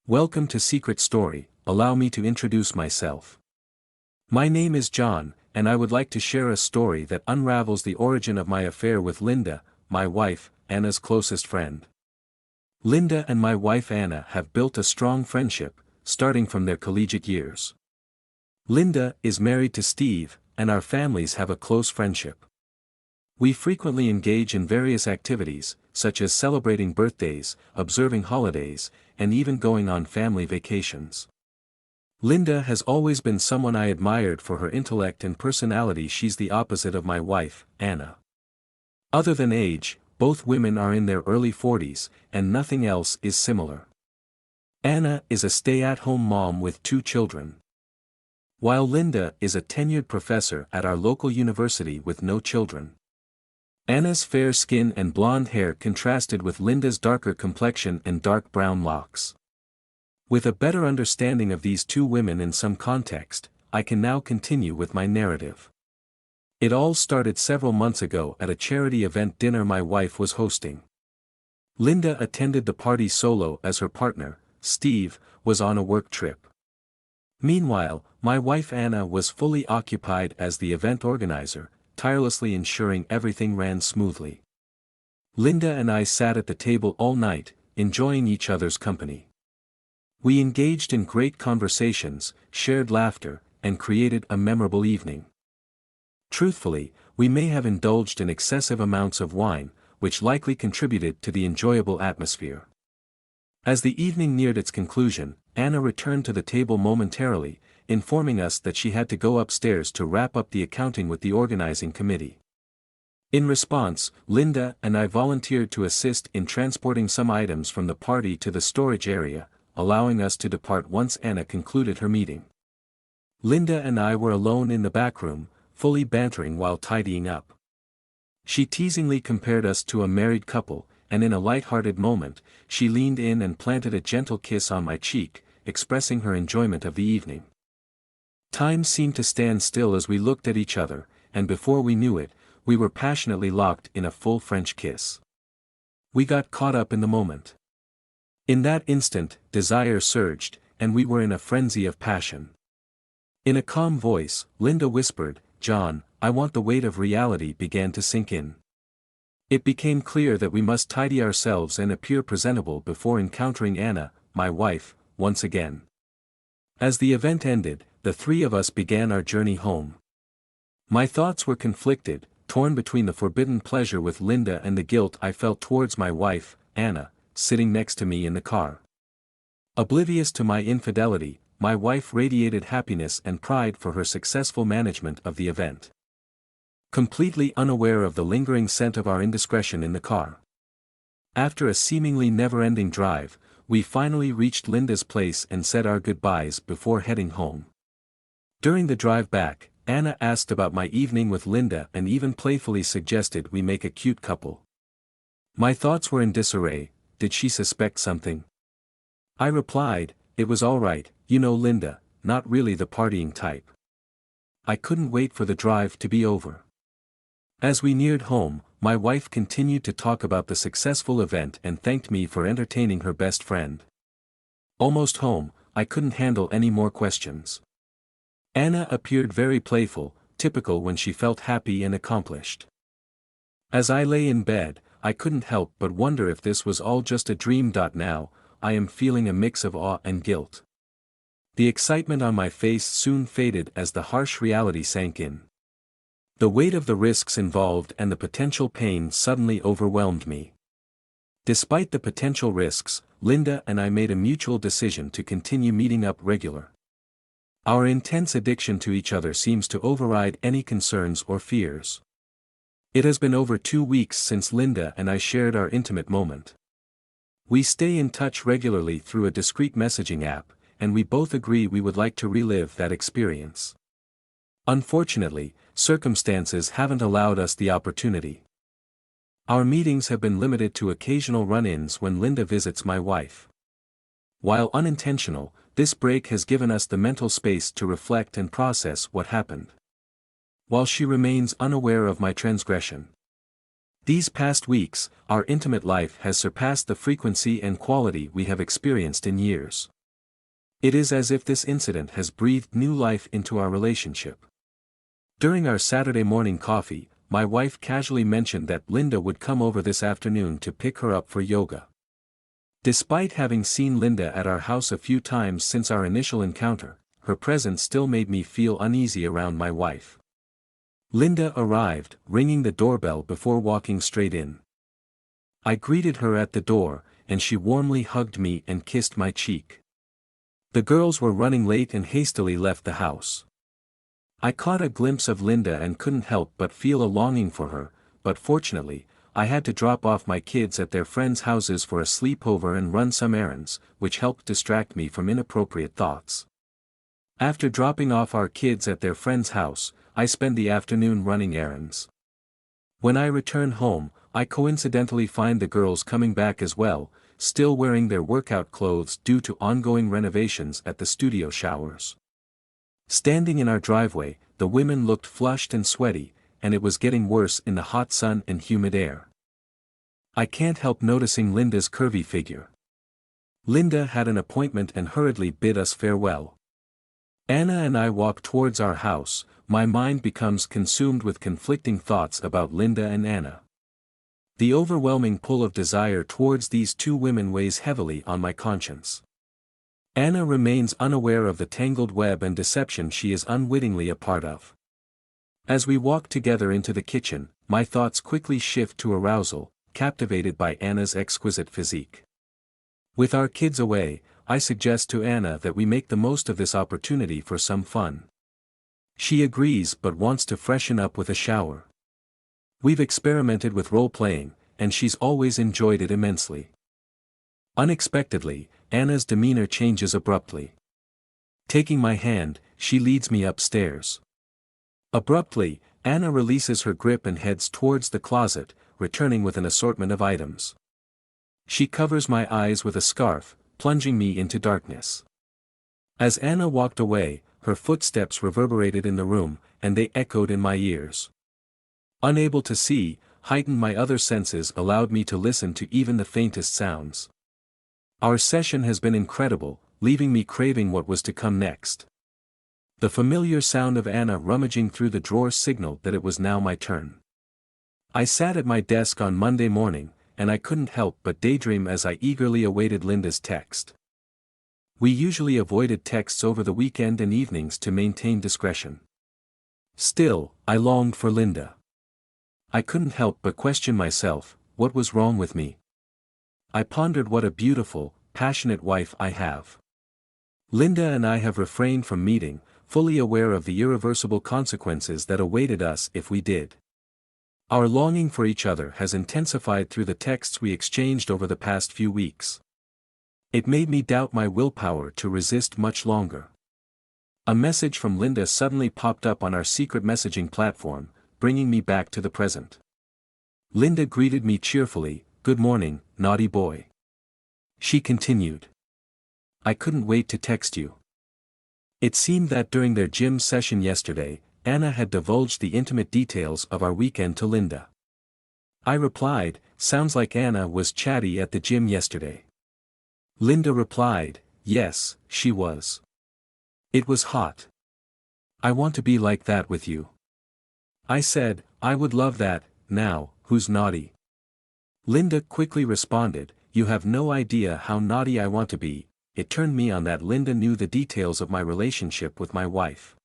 Welcome to Secret Story. Allow me to introduce myself. My name is John, and I would like to share a story that unravels the origin of my affair with Linda, my wife, Anna's closest friend. Linda and my wife Anna have built a strong friendship, starting from their collegiate years. Linda is married to Steve, and our families have a close friendship. We frequently engage in various activities, such as celebrating birthdays, observing holidays, and even going on family vacations. Linda has always been someone I admired for her intellect and personality. She's the opposite of my wife, Anna. Other than age, both women are in their early 40s, and nothing else is similar. Anna is a stay-at-home mom with 2 children, while Linda is a tenured professor at our local university with no children. Anna's fair skin and blonde hair contrasted with Linda's darker complexion and dark brown locks. With a better understanding of these 2 women in some context, I can now continue with my narrative. It all started several months ago at a charity event dinner my wife was hosting. Linda attended the party solo as her partner, Steve, was on a work trip. Meanwhile, my wife Anna was fully occupied as the event organizer, tirelessly ensuring everything ran smoothly. Linda and I sat at the table all night, enjoying each other's company. We engaged in great conversations, shared laughter, and created a memorable evening. Truthfully, we may have indulged in excessive amounts of wine, which likely contributed to the enjoyable atmosphere. As the evening neared its conclusion, Anna returned to the table momentarily, informing us that she had to go upstairs to wrap up the accounting with the organizing committee. In response, Linda and I volunteered to assist in transporting some items from the party to the storage area, allowing us to depart once Anna concluded her meeting. Linda and I were alone in the back room, fully bantering while tidying up. She teasingly compared us to a married couple, and in a light-hearted moment, she leaned in and planted a gentle kiss on my cheek, expressing her enjoyment of the evening. Time seemed to stand still as we looked at each other, and before we knew it, we were passionately locked in a full French kiss. We got caught up in the moment. In that instant, desire surged, and we were in a frenzy of passion. In a calm voice, Linda whispered, "John, I want." The weight of reality began to sink in. It became clear that we must tidy ourselves and appear presentable before encountering Anna, my wife, once again. As the event ended, the 3 of us began our journey home. My thoughts were conflicted, torn between the forbidden pleasure with Linda and the guilt I felt towards my wife, Anna, sitting next to me in the car. Oblivious to my infidelity, my wife radiated happiness and pride for her successful management of the event. Completely unaware of the lingering scent of our indiscretion in the car. After a seemingly never-ending drive, we finally reached Linda's place and said our goodbyes before heading home. During the drive back, Anna asked about my evening with Linda and even playfully suggested we make a cute couple. My thoughts were in disarray. Did she suspect something? I replied, "It was all right, you know Linda, not really the partying type." I couldn't wait for the drive to be over. As we neared home, my wife continued to talk about the successful event and thanked me for entertaining her best friend. Almost home, I couldn't handle any more questions. Anna appeared very playful, typical when she felt happy and accomplished. As I lay in bed, I couldn't help but wonder if this was all just a dream. Now, I am feeling a mix of awe and guilt. The excitement on my face soon faded as the harsh reality sank in. The weight of the risks involved and the potential pain suddenly overwhelmed me. Despite the potential risks, Linda and I made a mutual decision to continue meeting up regular. Our intense addiction to each other seems to override any concerns or fears. It has been over 2 weeks since Linda and I shared our intimate moment. We stay in touch regularly through a discreet messaging app, and we both agree we would like to relive that experience. Unfortunately, circumstances haven't allowed us the opportunity. Our meetings have been limited to occasional run-ins when Linda visits my wife. While unintentional, this break has given us the mental space to reflect and process what happened. While she remains unaware of my transgression. These past weeks, our intimate life has surpassed the frequency and quality we have experienced in years. It is as if this incident has breathed new life into our relationship. During our Saturday morning coffee, my wife casually mentioned that Linda would come over this afternoon to pick her up for yoga. Despite having seen Linda at our house a few times since our initial encounter, her presence still made me feel uneasy around my wife. Linda arrived, ringing the doorbell before walking straight in. I greeted her at the door, and she warmly hugged me and kissed my cheek. The girls were running late and hastily left the house. I caught a glimpse of Linda and couldn't help but feel a longing for her, but fortunately, I had to drop off my kids at their friends' houses for a sleepover and run some errands, which helped distract me from inappropriate thoughts. After dropping off our kids at their friend's house, I spent the afternoon running errands. When I return home, I coincidentally find the girls coming back as well, still wearing their workout clothes due to ongoing renovations at the studio showers. Standing in our driveway, the women looked flushed and sweaty, and it was getting worse in the hot sun and humid air. I can't help noticing Linda's curvy figure. Linda had an appointment and hurriedly bid us farewell. Anna and I walk towards our house. My mind becomes consumed with conflicting thoughts about Linda and Anna. The overwhelming pull of desire towards these two women weighs heavily on my conscience. Anna remains unaware of the tangled web and deception she is unwittingly a part of. As we walk together into the kitchen, my thoughts quickly shift to arousal, captivated by Anna's exquisite physique. With our kids away, I suggest to Anna that we make the most of this opportunity for some fun. She agrees but wants to freshen up with a shower. We've experimented with role-playing, and she's always enjoyed it immensely. Unexpectedly, Anna's demeanor changes abruptly. Taking my hand, she leads me upstairs. Abruptly, Anna releases her grip and heads towards the closet, returning with an assortment of items. She covers my eyes with a scarf, plunging me into darkness. As Anna walked away, her footsteps reverberated in the room, and they echoed in my ears. Unable to see, heightened my other senses allowed me to listen to even the faintest sounds. Our session has been incredible, leaving me craving what was to come next. The familiar sound of Anna rummaging through the drawers signaled that it was now my turn. I sat at my desk on Monday morning, and I couldn't help but daydream as I eagerly awaited Linda's text. We usually avoided texts over the weekend and evenings to maintain discretion. Still, I longed for Linda. I couldn't help but question myself, what was wrong with me? I pondered what a beautiful, passionate wife I have. Linda and I have refrained from meeting, fully aware of the irreversible consequences that awaited us if we did. Our longing for each other has intensified through the texts we exchanged over the past few weeks. It made me doubt my willpower to resist much longer. A message from Linda suddenly popped up on our secret messaging platform, bringing me back to the present. Linda greeted me cheerfully, "Good morning, naughty boy." She continued. "I couldn't wait to text you." It seemed that during their gym session yesterday, Anna had divulged the intimate details of our weekend to Linda. I replied, "Sounds like Anna was chatty at the gym yesterday." Linda replied, "Yes, she was. It was hot. I want to be like that with you." I said, "I would love that. Now, who's naughty?" Linda quickly responded, "You have no idea how naughty I want to be." It turned me on that Linda knew the details of my relationship with my wife.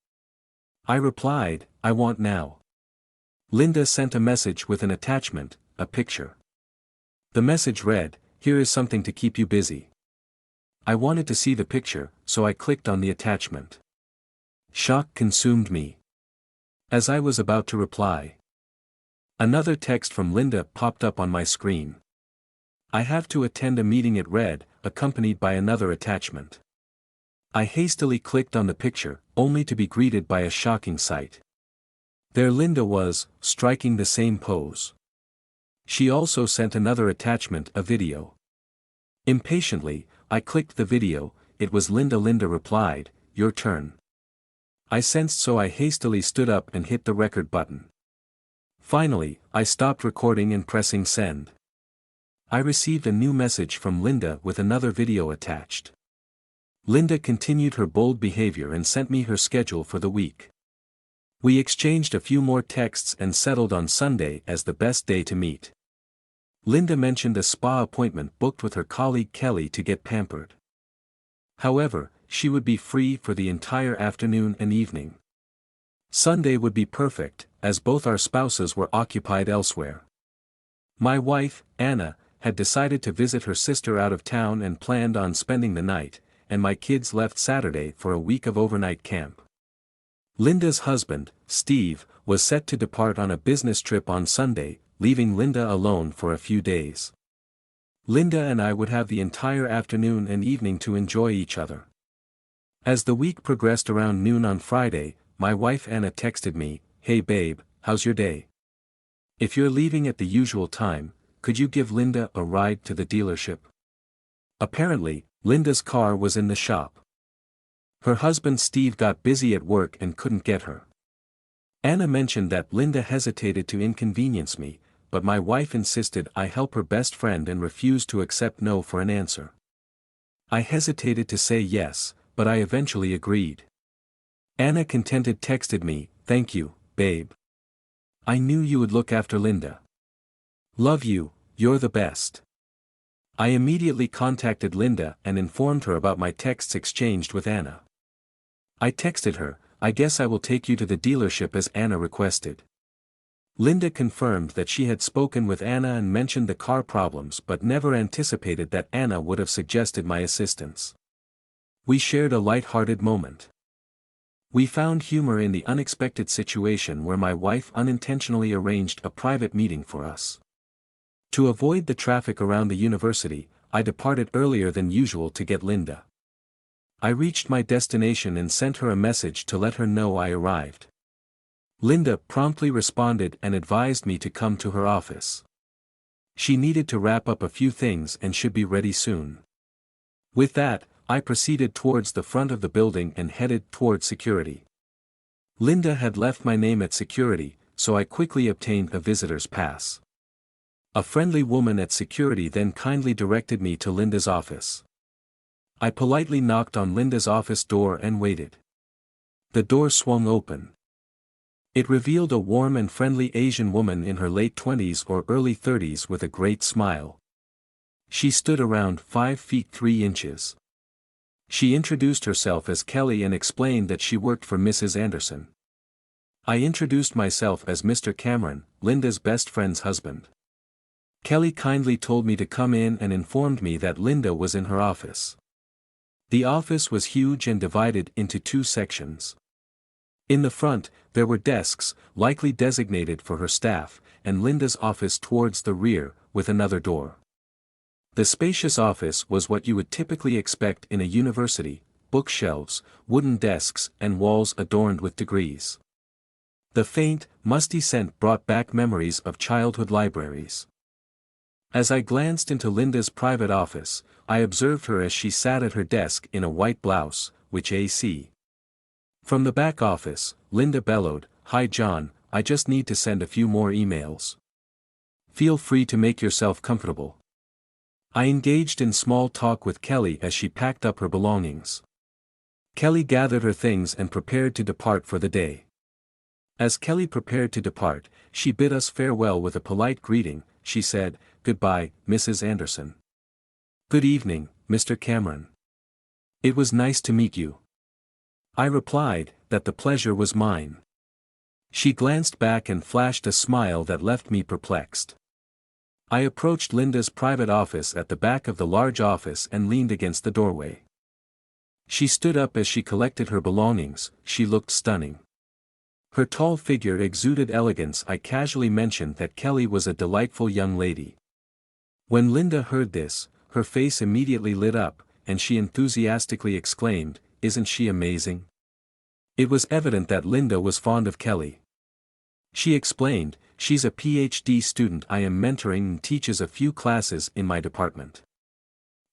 I replied, "I want now." Linda sent a message with an attachment, a picture. The message read, "Here is something to keep you busy." I wanted to see the picture, so I clicked on the attachment. Shock consumed me. As I was about to reply, another text from Linda popped up on my screen. "I have to attend a meeting," it read, accompanied by another attachment. I hastily clicked on the picture, only to be greeted by a shocking sight. There Linda was, striking the same pose. She also sent another attachment, a video. Impatiently, I clicked the video. It was Linda. Linda replied, "Your turn." I sensed, so I hastily stood up and hit the record button. Finally, I stopped recording and pressing send. I received a new message from Linda with another video attached. Linda continued her bold behavior and sent me her schedule for the week. We exchanged a few more texts and settled on Sunday as the best day to meet. Linda mentioned a spa appointment booked with her colleague Kelly to get pampered. However, she would be free for the entire afternoon and evening. Sunday would be perfect, as both our spouses were occupied elsewhere. My wife, Anna, had decided to visit her sister out of town and planned on spending the night, and my kids left Saturday for a week of overnight camp. Linda's husband, Steve, was set to depart on a business trip on Sunday, leaving Linda alone for a few days. Linda and I would have the entire afternoon and evening to enjoy each other. As the week progressed around noon on Friday, my wife Anna texted me, "Hey babe, how's your day? If you're leaving at the usual time, could you give Linda a ride to the dealership?" Apparently, Linda's car was in the shop. Her husband Steve got busy at work and couldn't get her. Anna mentioned that Linda hesitated to inconvenience me, but my wife insisted I help her best friend and refused to accept no for an answer. I hesitated to say yes, but I eventually agreed. Anna contented texted me, "Thank you, babe. I knew you would look after Linda. Love you, you're the best." I immediately contacted Linda and informed her about my texts exchanged with Anna. I texted her, "I guess I will take you to the dealership as Anna requested." Linda confirmed that she had spoken with Anna and mentioned the car problems but never anticipated that Anna would have suggested my assistance. We shared a light-hearted moment. We found humor in the unexpected situation where my wife unintentionally arranged a private meeting for us. To avoid the traffic around the university, I departed earlier than usual to get Linda. I reached my destination and sent her a message to let her know I arrived. Linda promptly responded and advised me to come to her office. She needed to wrap up a few things and should be ready soon. With that, I proceeded towards the front of the building and headed towards security. Linda had left my name at security, so I quickly obtained a visitor's pass. A friendly woman at security then kindly directed me to Linda's office. I politely knocked on Linda's office door and waited. The door swung open. It revealed a warm and friendly Asian woman in her late 20s or early 30s with a great smile. She stood around 5 feet 3 inches. She introduced herself as Kelly and explained that she worked for Mrs. Anderson. I introduced myself as Mr. Cameron, Linda's best friend's husband. Kelly kindly told me to come in and informed me that Linda was in her office. The office was huge and divided into 2 sections. In the front, there were desks, likely designated for her staff, and Linda's office towards the rear, with another door. The spacious office was what you would typically expect in a university: bookshelves, wooden desks, and walls adorned with degrees. The faint, musty scent brought back memories of childhood libraries. As I glanced into Linda's private office, I observed her as she sat at her desk in a white blouse, which AC. From the back office, Linda bellowed, "Hi John, I just need to send a few more emails. Feel free to make yourself comfortable." I engaged in small talk with Kelly as she packed up her belongings. Kelly gathered her things and prepared to depart for the day. As Kelly prepared to depart, she bid us farewell with a polite greeting. She said, "Goodbye, Mrs. Anderson. Good evening, Mr. Cameron. It was nice to meet you." I replied, that the pleasure was mine. She glanced back and flashed a smile that left me perplexed. I approached Linda's private office at the back of the large office and leaned against the doorway. She stood up as she collected her belongings. She looked stunning. Her tall figure exuded elegance. I casually mentioned that Kelly was a delightful young lady. When Linda heard this, her face immediately lit up, and she enthusiastically exclaimed, "Isn't she amazing?" It was evident that Linda was fond of Kelly. She explained, "She's a PhD student I am mentoring and teaches a few classes in my department."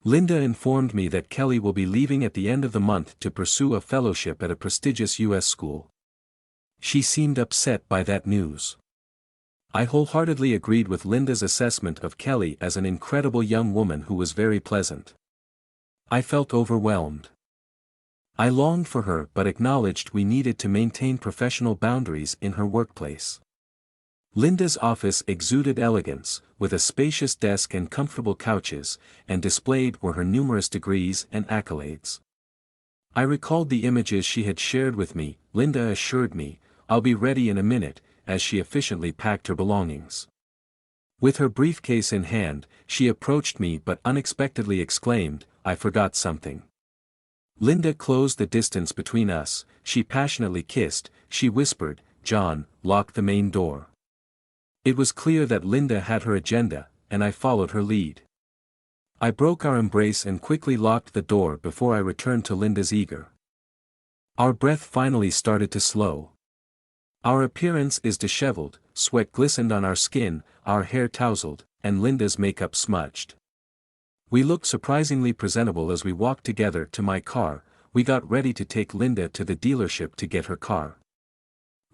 Linda informed me that Kelly will be leaving at the end of the month to pursue a fellowship at a prestigious U.S. school. She seemed upset by that news. I wholeheartedly agreed with Linda's assessment of Kelly as an incredible young woman who was very pleasant. I felt overwhelmed. I longed for her but acknowledged we needed to maintain professional boundaries in her workplace. Linda's office exuded elegance, with a spacious desk and comfortable couches, and displayed were her numerous degrees and accolades. I recalled the images she had shared with me. Linda assured me, "I'll be ready in a minute," as she efficiently packed her belongings. With her briefcase in hand, she approached me but unexpectedly exclaimed, "I forgot something." Linda closed the distance between us, she passionately kissed, she whispered, "John, lock the main door." It was clear that Linda had her agenda, and I followed her lead. I broke our embrace and quickly locked the door before I returned to Linda's eager. Our breath finally started to slow. Our appearance is disheveled, sweat glistened on our skin, our hair tousled, and Linda's makeup smudged. We looked surprisingly presentable as we walked together to my car. We got ready to take Linda to the dealership to get her car.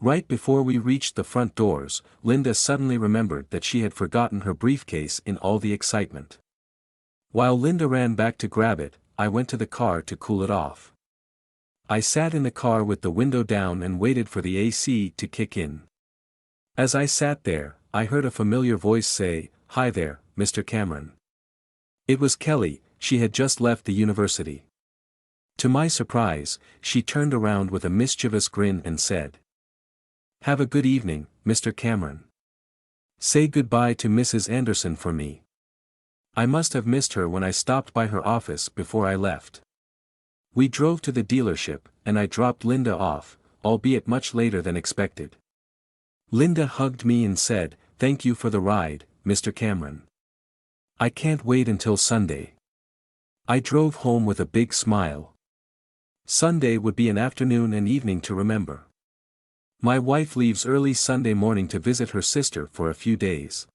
Right before we reached the front doors, Linda suddenly remembered that she had forgotten her briefcase in all the excitement. While Linda ran back to grab it, I went to the car to cool it off. I sat in the car with the window down and waited for the AC to kick in. As I sat there, I heard a familiar voice say, "Hi there, Mr. Cameron." It was Kelly. She had just left the university. To my surprise, she turned around with a mischievous grin and said, "Have a good evening, Mr. Cameron. Say goodbye to Mrs. Anderson for me. I must have missed her when I stopped by her office before I left." We drove to the dealership, and I dropped Linda off, albeit much later than expected. Linda hugged me and said, "Thank you for the ride, Mr. Cameron. I can't wait until Sunday." I drove home with a big smile. Sunday would be an afternoon and evening to remember. My wife leaves early Sunday morning to visit her sister for a few days.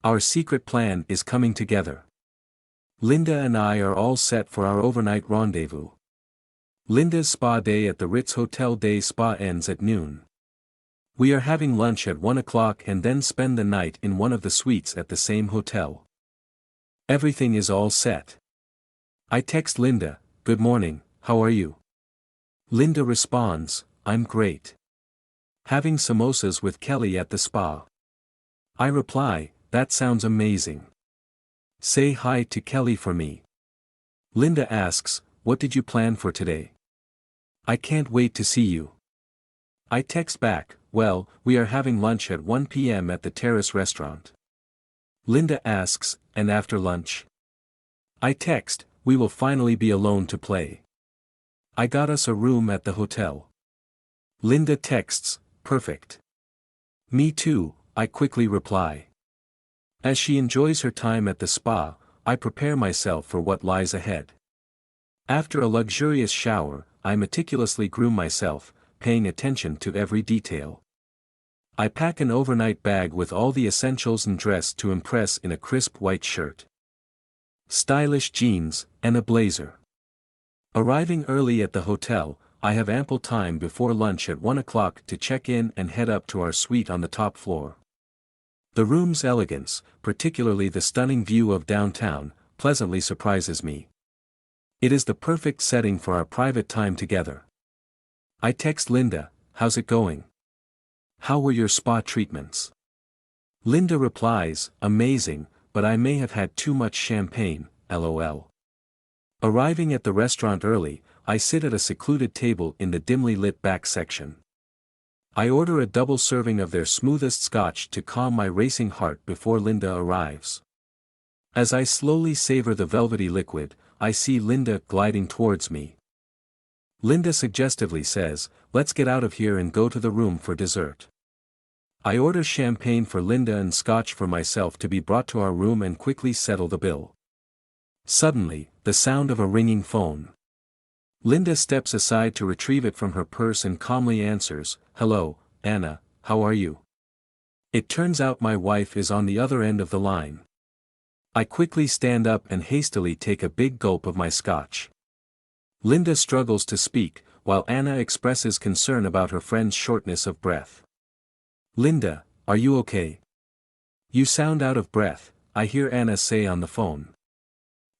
Our secret plan is coming together. Linda and I are all set for our overnight rendezvous. Linda's spa day at the Ritz Hotel Day Spa ends at noon. We are having lunch at 1 o'clock and then spend the night in one of the suites at the same hotel. Everything is all set. I text Linda, "Good morning, how are you?" Linda responds, "I'm great. Having samosas with Kelly at the spa." I reply, "That sounds amazing. Say hi to Kelly for me." Linda asks, "What did you plan for today? I can't wait to see you." I text back, "Well, we are having lunch at 1 p.m. at the Terrace restaurant." Linda asks, "And after lunch?" I text, "We will finally be alone to play. I got us a room at the hotel." Linda texts, "Perfect. Me too," I quickly reply. As she enjoys her time at the spa, I prepare myself for what lies ahead. After a luxurious shower, I meticulously groom myself, paying attention to every detail. I pack an overnight bag with all the essentials and dress to impress in a crisp white shirt, stylish jeans, and a blazer. Arriving early at the hotel, I have ample time before lunch at 1 o'clock to check in and head up to our suite on the top floor. The room's elegance, particularly the stunning view of downtown, pleasantly surprises me. It is the perfect setting for our private time together. I text Linda, "How's it going? How were your spa treatments?" Linda replies, "Amazing, but I may have had too much champagne, lol." Arriving at the restaurant early, I sit at a secluded table in the dimly lit back section. I order a double serving of their smoothest scotch to calm my racing heart before Linda arrives. As I slowly savor the velvety liquid, I see Linda gliding towards me. Linda suggestively says, "Let's get out of here and go to the room for dessert." I order champagne for Linda and scotch for myself to be brought to our room and quickly settle the bill. Suddenly, the sound of a ringing phone. Linda steps aside to retrieve it from her purse and calmly answers, "Hello, Anna, how are you?" It turns out my wife is on the other end of the line. I quickly stand up and hastily take a big gulp of my scotch. Linda struggles to speak, while Anna expresses concern about her friend's shortness of breath. "Linda, are you okay? You sound out of breath," I hear Anna say on the phone.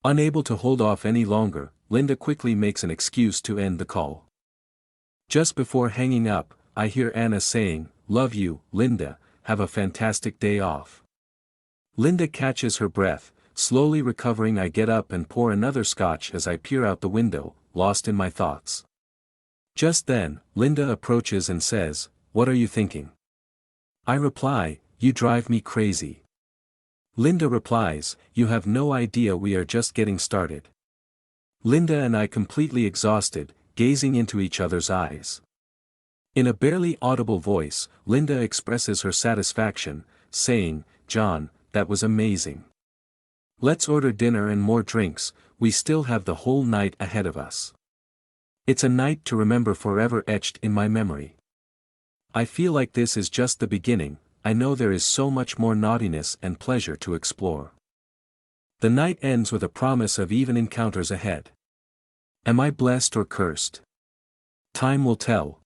Unable to hold off any longer, Linda quickly makes an excuse to end the call. Just before hanging up, I hear Anna saying, "Love you, Linda, have a fantastic day off." Linda catches her breath, slowly recovering. I get up and pour another scotch as I peer out the window, lost in my thoughts. Just then, Linda approaches and says, "What are you thinking?" I reply, "You drive me crazy." Linda replies, "You have no idea, we are just getting started." Linda and I, completely exhausted, gazing into each other's eyes. In a barely audible voice, Linda expresses her satisfaction, saying, "John, that was amazing. Let's order dinner and more drinks, we still have the whole night ahead of us." It's a night to remember forever, etched in my memory. I feel like this is just the beginning. I know there is so much more naughtiness and pleasure to explore. The night ends with a promise of even encounters ahead. Am I blessed or cursed? Time will tell.